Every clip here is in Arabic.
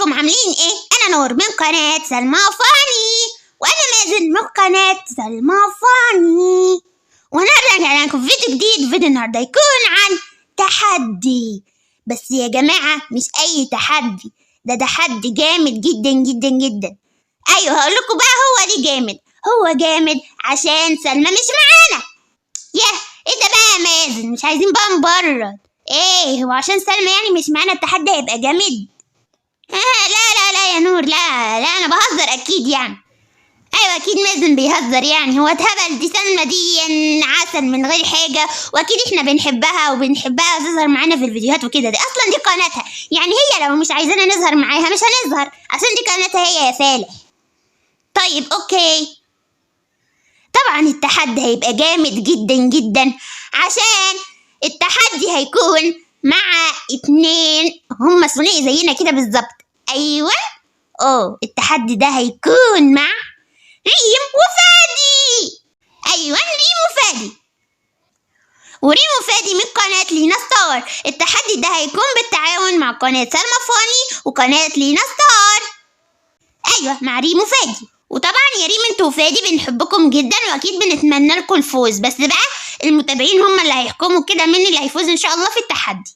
ازيكم عاملين ايه؟ انا نور من قناة سلمى فاني، وانا مازن من قناة سلمى فاني، والنهارده هنعمل لكم فيديو جديد. فيديو النهارده يكون عن تحدي، بس يا جماعة مش اي تحدي، ده تحدي جامد جدا جدا جدا. ايوه هقول لكم بقى هو ليه جامد. هو جامد عشان سلمى مش معانا. ياه ايه ده بقى يا مازن؟ مش عايزين بقى نبرر. ايه هو عشان سلمى يعني مش معانا التحدي هيبقى جامد؟ لا يا نور، لا انا بهزر اكيد يعني. ايوه اكيد مازن بيهزر يعني، هو اتهبل. دي سلمى دي عسل من غير حاجه، واكيد احنا بنحبها تظهر معانا في الفيديوهات وكده. دي اصلا دي قناتها يعني، هي لو مش عايزانا نظهر معاها مش هنظهر عشان دي قناتها هي يا فالح. طيب اوكي، طبعا التحدي هيبقى جامد جدا جدا عشان التحدي هيكون مع 2 هم ثنائي زينا كده بالظبط. ايوه التحدي ده هيكون مع ريم وفادي. ايوه ريم وفادي، وريم وفادي من قناة لينا ستار. التحدي ده هيكون بالتعاون مع قناة سلمى فاني وقناة لينا ستار. ايوه مع ريم وفادي. وطبعا يا ريم انتوا وفادي بنحبكم جدا واكيد بنتمنى لكم الفوز، بس بقى المتابعين هم اللي هيحكموا كده مين اللي هيفوز ان شاء الله في التحدي.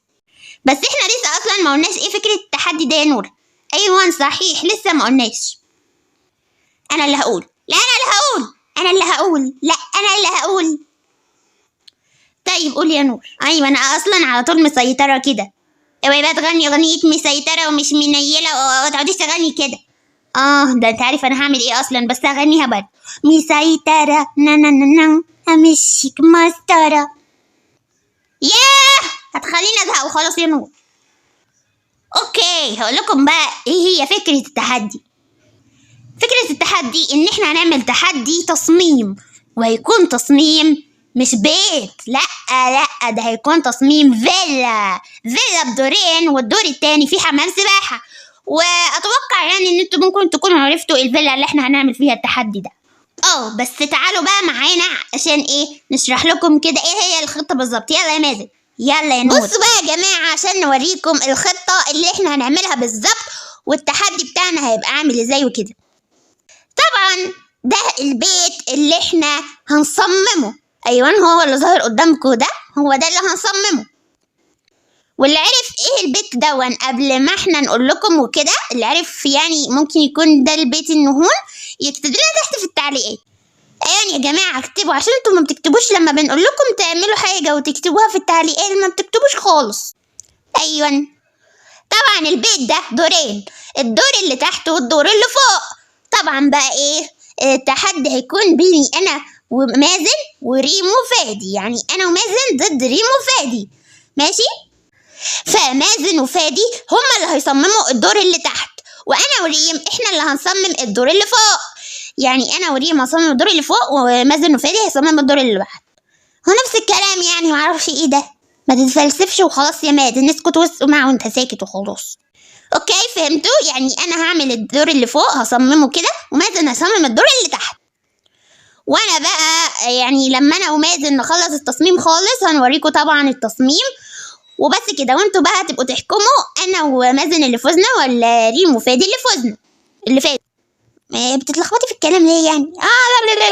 بس احنا لسه اصلا ما قلناش ايه فكرة التحدي ده يا نور. ايوه صحيح لسه ما قلناش. انا اللي هقول. لا انا اللي هقول. طيب قول يا نور. ايوه انا اصلا على طول مسيطرة كده. اوعي بقى تغني اغنية مسيطرة ومش منيلة وتقعديش تغني كده. ده انت عارف انا هعمل ايه اصلا، بس اغنيها برضه. مسيطرة نا نا نا نا امشيك مسطرة. ياه هتخليني ازهق وخلاص يا نور. اوكي هقول لكم بقى ايه هي فكرة التحدي. فكرة التحدي ان احنا هنعمل تحدي تصميم، وهيكون تصميم مش بيت، لا ده هيكون تصميم فيلا بدورين، والدور التاني فيه حمام سباحة. واتوقع يعني ان انتوا ممكن تكونوا عرفتوا الفيلا اللي احنا هنعمل فيها التحدي ده. بس تعالوا بقى معانا عشان ايه نشرح لكم كده ايه هي الخطة بالظبط. يلا يا مازن، يلا يا نور. بصوا بقى يا جماعة عشان نوريكم الخطة اللي احنا هنعملها بالظبط، والتحدي بتاعنا هيبقى عامل ازاي وكده. طبعا ده البيت اللي احنا هنصممه. ايوه هو اللي ظاهر قدامكم ده، هو ده اللي هنصممه. واللي عرف ايه البيت دون قبل ما احنا نقول لكم وكده، اللي عرف يعني ممكن يكون ده البيت النهون، يكتب لنا تحت في التعليقات. ايوه يا جماعه اكتبوا، عشان انتوا ما بتكتبوش لما بنقول لكم تعملوا حاجه وتكتبوها في التعليقات، ما بتكتبوش خالص. ايوه طبعا البيت ده دورين، الدور اللي تحت والدور اللي فوق. طبعا بقى ايه التحدي هيكون بيني انا ومازن وريم وفادي، يعني انا ومازن ضد ريم وفادي، ماشي؟ فمازن وفادي هما اللي هيصمموا الدور اللي تحت، وانا وريم احنا اللي هنصمم الدور اللي فوق. يعني انا وريم هنصمم الدور اللي فوق، ومازن وفادي هيصمموا الدور اللي تحت. هو نفس الكلام يعني، معرفش ايه ده. ما تتفلسفش وخلاص يا مازن، اسكت واسمع وانت ساكت وخلاص. اوكي فهمتوا؟ يعني انا هعمل الدور اللي فوق هصممه كده، ومازن هيصمم الدور اللي تحت. وانا بقى يعني لما انا ومازن نخلص التصميم خالص هنوريكم طبعا التصميم وبس كده، وانتوا بقى هتبقوا تحكموا انا ومازن اللي فزنا ولا ريم وفادي اللي فزنا. اللي فات بتتلخبطي في الكلام ليه يعني؟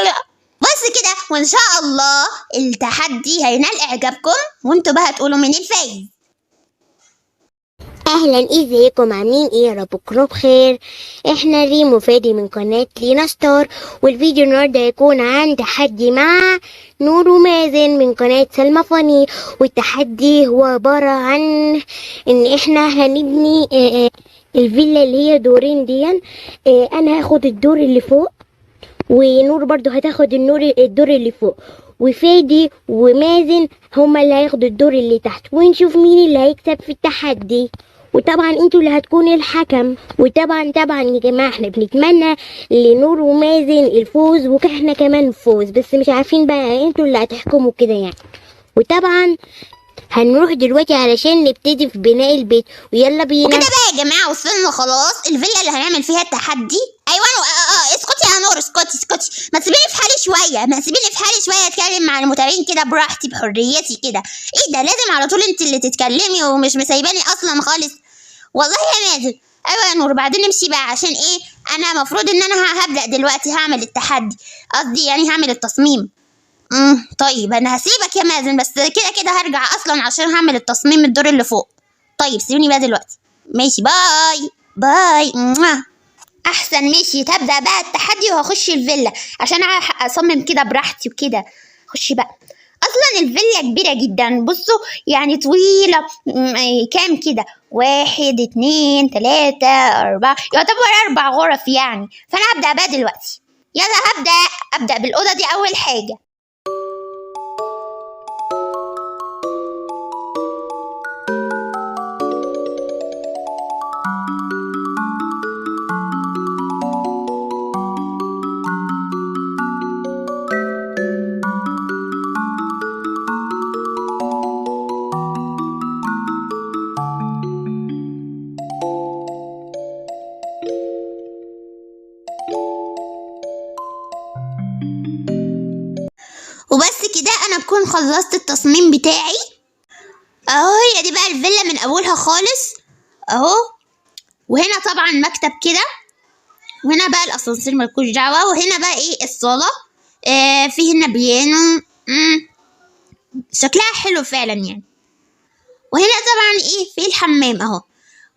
لا. بس كده، وان شاء الله التحدي هينال اعجابكم، وانتوا بقى هتقولوا مين الفايز. اهلا، ازيكم عاملين ايه؟ يا رب تكونوا بخير. احنا ريم وفادي من قناة لينا ستار، والفيديو النهارده هيكون عن تحدي مع نور ومازن من قناة سلمى فاني. والتحدي هو عبارة عن ان احنا هنبني الفيلا اللي هي دورين دي. انا هاخد الدور اللي فوق، ونور برضو هتاخد الدور اللي فوق، وفادي ومازن هما اللي هياخدوا الدور اللي تحت، ونشوف مين اللي هيكسب في التحدي. وطبعا انتوا اللي هتكونوا الحكم. وطبعا يا جماعه احنا بنتمنى لنور ومازن الفوز، واحنا كمان الفوز، بس مش عارفين بقى انتوا اللي هتحكموا كده يعني. وطبعا هنروح دلوقتي علشان نبتدي في بناء البيت، ويلا بينا. وكده بقى يا جماعه وصلنا خلاص الفيلا اللي هنعمل فيها التحدي. ايوه اسكتي يا نور، اسكتي، ما تسيبيني في حالي شويه اتكلم مع المتابعين كده براحتي بحريتي كده. ايه ده لازم على طول انت اللي تتكلمي ومش مسايباني اصلا خالص؟ والله يا مازن ايوه يا نور، بعدين نمشي بقى عشان ايه، انا مفروض ان انا هبدأ دلوقتي هعمل التحدي، قصدي يعني هعمل التصميم. طيب انا هسيبك يا مازن، بس كده كده هرجع اصلا عشان هعمل التصميم الدور اللي فوق. طيب سيبوني بقى دلوقتي. ماشي، باي باي. احسن، ماشي، تبدأ بقى التحدي وهخش الفيلا عشان اصمم كده براحتي وكده. خش بقى. اصلا الفيلا كبيرة جدا، بصوا يعني طويلة. كام كده؟ 1 2 3 4، يعتبر 4 غرف يعني. فانا هبدأ بقى دلوقتي. يلا ابدأ بالأوضة دي اول حاجة. وبس كده انا بكون خلصت التصميم بتاعي اهو. هي دي بقى الفيلا من اولها خالص اهو. وهنا طبعا مكتب كده، وهنا بقى الاسانسير ملكوش دعوه، وهنا بقى ايه الصاله. في هنا بيانو. شكلها حلو فعلا يعني. وهنا طبعا ايه في الحمام اهو.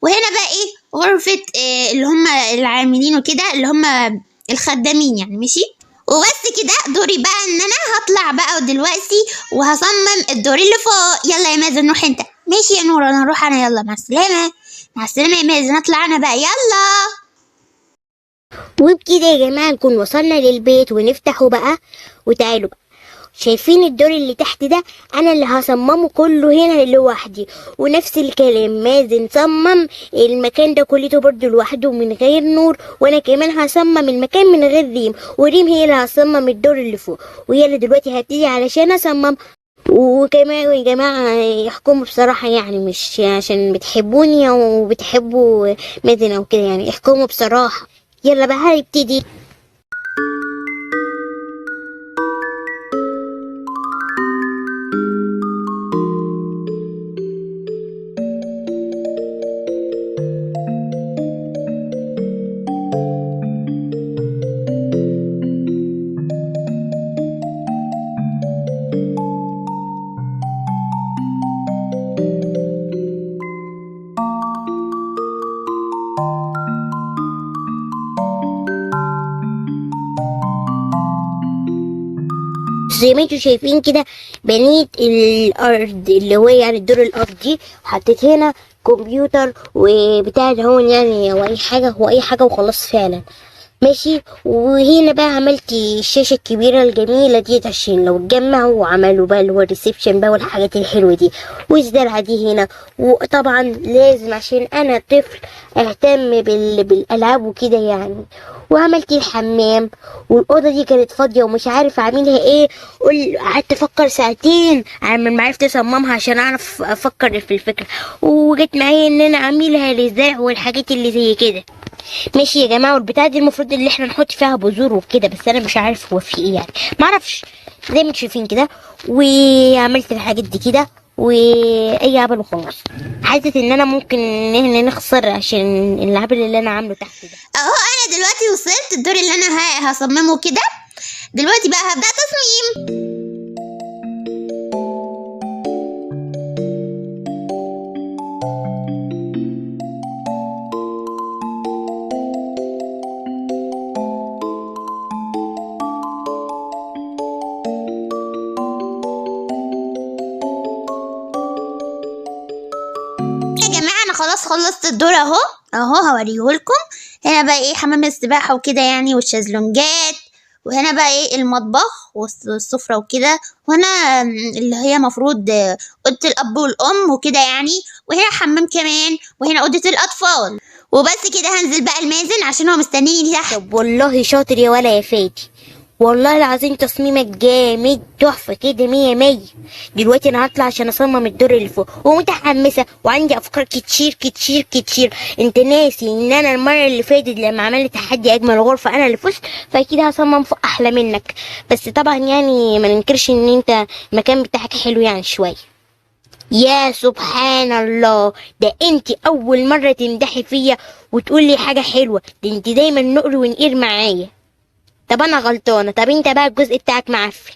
وهنا بقى ايه غرفه اللي هم العاملين وكده، اللي هم الخدامين يعني. ماشي، وبس كده دوري بقى ان انا هطلع بقى دلوقتي وهصمم الدور اللي فوق. يلا يا مازن روح انت. ماشي يا نور، انا هروح انا. يلا مع السلامه. مع السلامه يا مازن، اطلع انا بقى. يلا. وبكده يا جماعة نكون وصلنا للبيت ونفتحه بقى. وتعالوا بقى، شايفين الدور اللي تحت ده؟ انا اللي هصممه كله هنا لوحدي. ونفس الكلام مازن صمم المكان ده كلته برضه لوحده من غير نور، وانا كمان هصمم المكان من غير ريم، وريم هي اللي هصمم الدور اللي فوق. ويلا دلوقتي هبتدي علشان اصمم. وكمان يا جماعة يحكموا بصراحة، يعني مش عشان بتحبوني او بتحبوا مازن او كده، يعني احكموا بصراحة. يلا بقى هنبتدي. زي ما انتوا شايفين كده بنيت الارض اللي هو يعني الدور الارضي، وحطيت هنا كمبيوتر وبتاع هون يعني، او اي حاجه، هو اي حاجه وخلاص فعلا. ماشي، وهنا بقى عملت الشاشه الكبيره الجميله دي عشان لو اتجمعوا وعملوا بقى اللي هو الريسبشن بقى والحاجات الحلوه دي. والزرعه دي هنا، وطبعا لازم عشان انا طفل اهتم بالالعاب وكده يعني. وعملت الحمام، والاوضه دي كانت فاضيه ومش عارف اعملها ايه. قعدت افكر ساعتين على ما عرفت اصممها عشان اعرف افكر في الفكره، وجت معايا ان انا اعملها للزرع والحاجات اللي زي كده. ماشي يا جماعه، والبتاعه دي المفروض اللي احنا نحط فيها بذور وكده، بس انا مش عارف هو في ايه يعني، معرفش. زي ما انتوا شايفين كده، وعملت الحاجات دي كده واي عمل وخلاص. حاسه ان انا ممكن ان نخسر عشان العمل اللي انا عامله تحت ده. اهو انا دلوقتي وصلت الدور اللي انا هصممه كده. دلوقتي بقى هبدأ تصميم. يا جماعة انا خلاص خلصت الدور اهو. هوريهولكم. هنا بقى ايه حمام السباحة وكده يعني، والشازلونجات. وهنا بقى ايه المطبخ والسفرة وكده. وهنا اللي هي مفروض أوضة الأب والأم وكده يعني. وهنا حمام كمان. وهنا أوضة الأطفال. وبس كده هنزل بقى المازن عشان هو مستنيني تحت. طب والله شاطر يا ولا يا فادي، والله العظيم تصميمك جامد تحفة كده 100 100. دلوقتي انا هطلع عشان اصمم الدور اللي فوق ومتحمسة وعندي افكار كتير كتير كتير. انت ناسي ان انا المرة اللي فاتت لما عملت تحدي اجمل غرفة انا اللي فزت، فاكيد هصمم فوق احلى منك. بس طبعا يعني ما ننكرش ان انت المكان بتاعك حلو يعني شوية. يا سبحان الله، ده انت اول مرة تمدحي فيا وتقولي حاجة حلوة، ده انت دايما نقر ونقير معايا. طب انا غلطانة، طب انت بقى الجزء بتاعك معفن.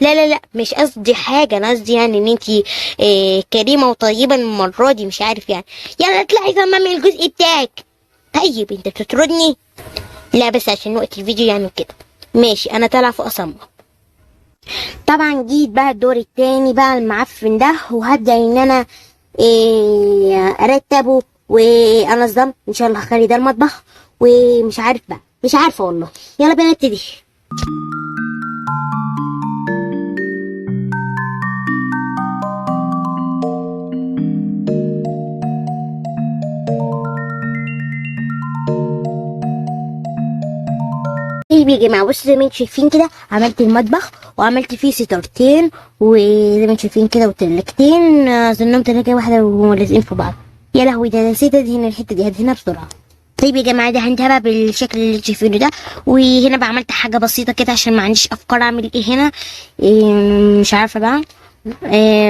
لا لا لا، مش قصدي حاجة، انا قصدي يعني ان انت كريمة وطيبة المرة دي، مش عارف يعني. يلا اطلعي صممي الجزء بتاعك. طيب انت بتطردني؟ لا بس عشان وقت الفيديو يعني كده. ماشي، انا طالعة فوق اصمم. طبعا جيت بقى الدور التاني بقى المعفن ده، وهبدأ ان انا ارتبه وانظم. ان شاء الله هخلي ده المطبخ، ومش عارف بقى، مش عارفة والله. يلا بقى نبتدي. طيب يا جماعة بصوا، زي ما انتم شايفين كده عملت المطبخ وعملت فيه ستارتين، وزي ما انتم شايفين كده وتلاجتين، اظنهم تلاجة واحدة وهم لازقين في بعض. يا لهوي، ده نسيت ادهن الحتة دي، هدهنها بسرعة. طيب يا جماعة دهنتها بقى بالشكل اللي انتم شايفينه ده، وهنا بقى عملت حاجة بسيطة كده عشان ما عنديش افكار اعمل ايه هنا. مش عارفة بقى.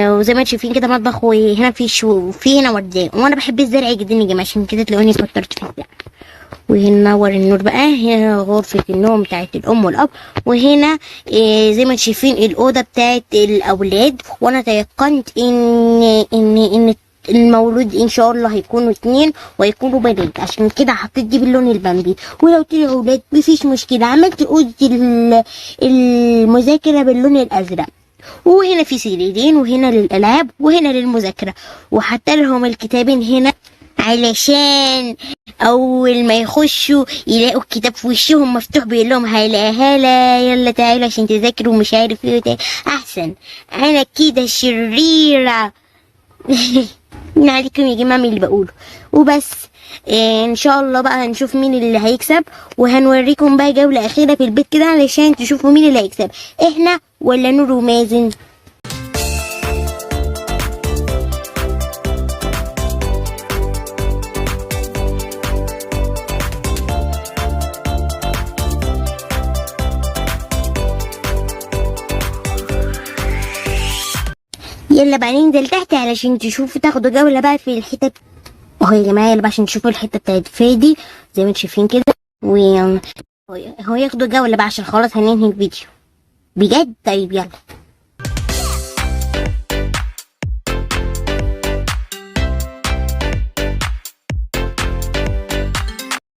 وزي ما انتم شايفين كده مطبخ، وهنا في هنا وردان، وانا بحب الزرع جدا يا جماعة، عشان كده تلاقوني فكرت في الزرع. وهنا نور النور بقى، هنا غرفة النوم بتاعت الأم والأب، وهنا زي ما شايفين الأوضة بتاعت الأولاد. وأنا تيقنت إن المولود إن شاء الله هيكونوا 2 وهيكونوا بنات، عشان كده حطيت دي باللون البامبي. ولو طلعوا أولاد مفيش مشكلة، عملت أوضة المذاكرة باللون الأزرق. وهنا في سريرين، وهنا للألعاب وهنا للمذاكرة، وحتى لهم الكتابين هنا علشان اول ما يخشوا يلاقوا الكتاب في وشهم مفتوح بيقول لهم هلا هلا يلا تعالوا عشان تذاكروا ومش عارف ايه. احسن انا كده شريرة. من عليكم يا جماعة من اللي بقوله وبس. ان شاء الله بقى هنشوف مين اللي هيكسب، وهنوريكم بقى جولة اخيرة في البيت كده علشان تشوفوا مين اللي هيكسب، احنا ولا نور ومازن. يلا بقى ننزل تحت علشان تشوفوا تاخدوا جولة بقى في الحتة اهو يا جماعة. يلا بقى عشان تشوفوا الحتة بتاعت فادي زي ما انتم شايفين كده، هو ياخدوا جولة بقى عشان خلاص هننهي الفيديو بجد. طيب يلا.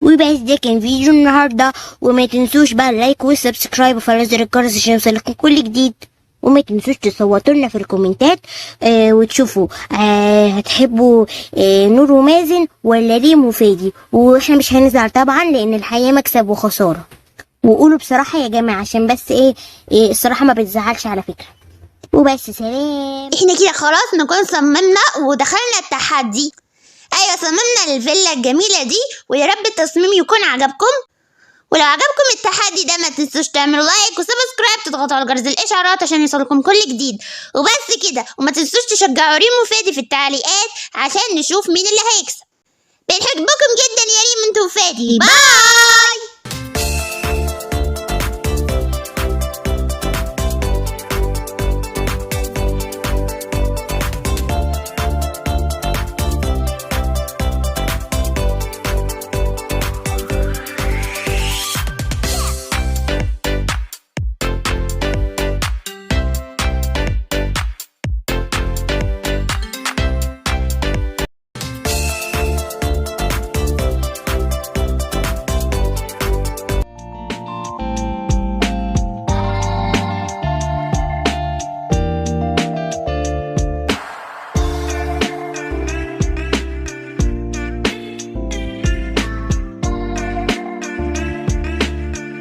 وبس ده كان فيديو النهاردة، وما تنسوش بقى اللايك والسبسكرايب وفعل زر الجرس عشان يوصلكم كل جديد، وما تنسوش تصوتوا لنا في الكومنتات وتشوفوا هتحبوا نور ومازن ولا ريم وفادي، واحنا مش هنزعل طبعا لان الحياة مكسب وخسارة. وقولوا بصراحة يا جماعة عشان بس ايه الصراحة ما بتزعلش على فكرة. وبس سلام. احنا كده خلاص نكون صممنا ودخلنا التحدي. ايوه صممنا الفيلا الجميلة دي، ويا رب التصميم يكون عجبكم. ولو عجبكم التحدي ده ما تنسوش تعملوا لايك وسبسكرايب، تضغطوا على جرس الاشعارات عشان يوصلكم كل جديد. وبس كده، وما تنسوش تشجعوا ريم وفادي في التعليقات عشان نشوف مين اللي هيكسب. بنحبكم جدا يا ريم انتوا وفادي. باي.